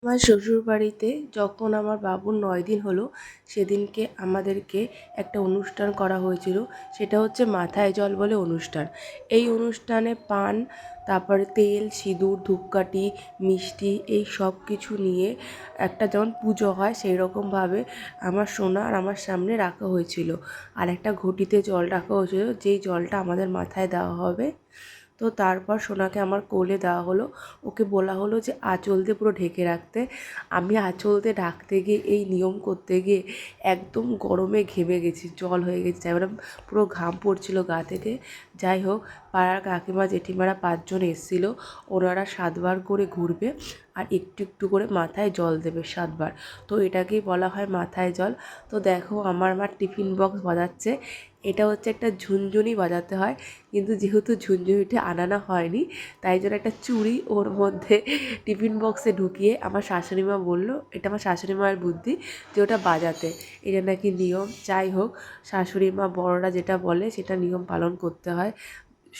আমার শ্বশুরবাড়িতে যখন আমার বাবুর 9 দিন হলো, সেদিনকে আমাদেরকে একটা অনুষ্ঠান করা হয়েছিল। সেটা হচ্ছে মাথায় জল বলে অনুষ্ঠান। এই অনুষ্ঠানে পান, তারপরে তেল, সিঁদুর, ধূপকাঠি, মিষ্টি এই সব কিছু নিয়ে একটা যেমন পুজো হয় সেই রকমভাবে আমার সোনা আর আমার সামনে রাখা হয়েছিল। আর একটা ঘটিতে জল রাখা হয়েছিল, যেই জলটা আমাদের মাথায় দেওয়া হবে। তো তারপর সোনাকে আমার কোলে দেওয়া হলো। ওকে বলা হলো যে আঁচল দিয়ে পুরো ঢেকে রাখতে। আমি আঁচল দিয়ে ঢাকতে গিয়ে, এই নিয়ম করতে গিয়ে একদম গরমে ঘেমে গেছি, জল হয়ে গেছি, তারপরে পুরো ঘাম পড়ছিল গা থেকে। যাই হোক, পাড়ার কাকিমা জেঠিমারা 5 জন এসেছিলো। ওনারা 7 বার করে ঘুরবে আর একটু একটু করে মাথায় জল দেবে 7 বার। তো এটাকেই বলা হয় মাথায় জল। তো দেখো, আমার মা টিফিন বক্স বাজাচ্ছে। এটা হচ্ছে একটা ঝুনঝুনি বাজাতে হয়, কিন্তু যেহেতু ঝুনঝুনিটা আনানো হয়নি, তাই জন্য একটা চুড়ি ওর মধ্যে টিফিন বক্সে ঢুকিয়ে আমার শাশুড়ি মা বললো, এটা আমার শাশুড়ি মায়ের বুদ্ধি, যে ওটা বাজাতে, এটা নাকি নিয়ম। যাই হোক, শাশুড়ি মা বড়রা যেটা বলে সেটা নিয়ম পালন করতে হয়।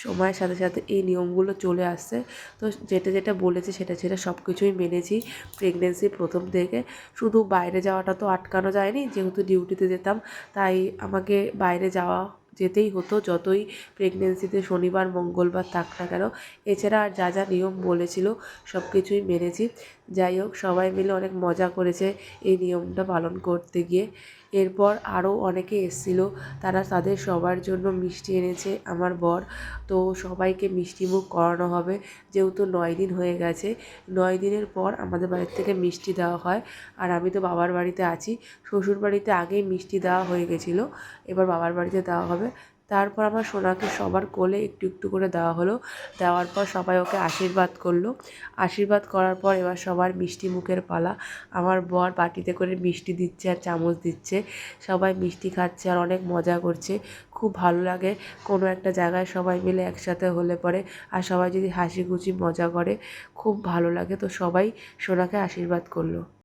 সময়ের সাথে সাথে এই নিয়মগুলো চলে আসছে। তো যেটা যেটা বলেছে সেটা সেটা সব কিছুই মেনেছি প্রেগনেন্সির প্রথম থেকে। শুধু বাইরে যাওয়াটা তো আটকানো যায়নি, যেহেতু ডিউটিতে যেতাম, তাই আমাকে বাইরে যেতেই হতো, যতই প্রেগনেন্সিতে শনিবার মঙ্গলবার থাক না কেন। এছাড়া আর যা যা নিয়ম বলেছিল সব কিছুই মেনেছি। যাই হোক, সবাই মিলে অনেক মজা করেছে এই নিয়মটা পালন করতে গিয়ে। এরপর আরও অনেকে এসেছিল, তারা তাদের সবার জন্য মিষ্টি এনেছে আমার বর। তো সবাইকে মিষ্টিমুখ করানো হবে, যেহেতু 9 দিন হয়ে গেছে। 9 দিনের পর আমাদের বাড়ির থেকে মিষ্টি দেওয়া হয়। আর আমি তো বাবার বাড়িতে আছি, শ্বশুর বাড়িতে আগেই মিষ্টি দেওয়া হয়ে গেছিলো, এবার বাবার বাড়িতে দেওয়া হবে। তারপর আমার সোনাকে সবার কোলে একটু একটু করে দেওয়া হলো। দেওয়ার পর সবাই ওকে আশীর্বাদ করলো। আশীর্বাদ করার পর এবার সবার মিষ্টি মুখের পালা। আমার বর বাটিতে করে মিষ্টি দিচ্ছে আর চামচ দিচ্ছে। সবাই মিষ্টি খাচ্ছে আর অনেক মজা করছে। খুব ভালো লাগে কোনো একটা জায়গায় সবাই মিলে একসাথে হলে পরে, আর সবাই যদি হাসি খুশি মজা করে, খুব ভালো লাগে। তো সবাই সোনাকে আশীর্বাদ করলো।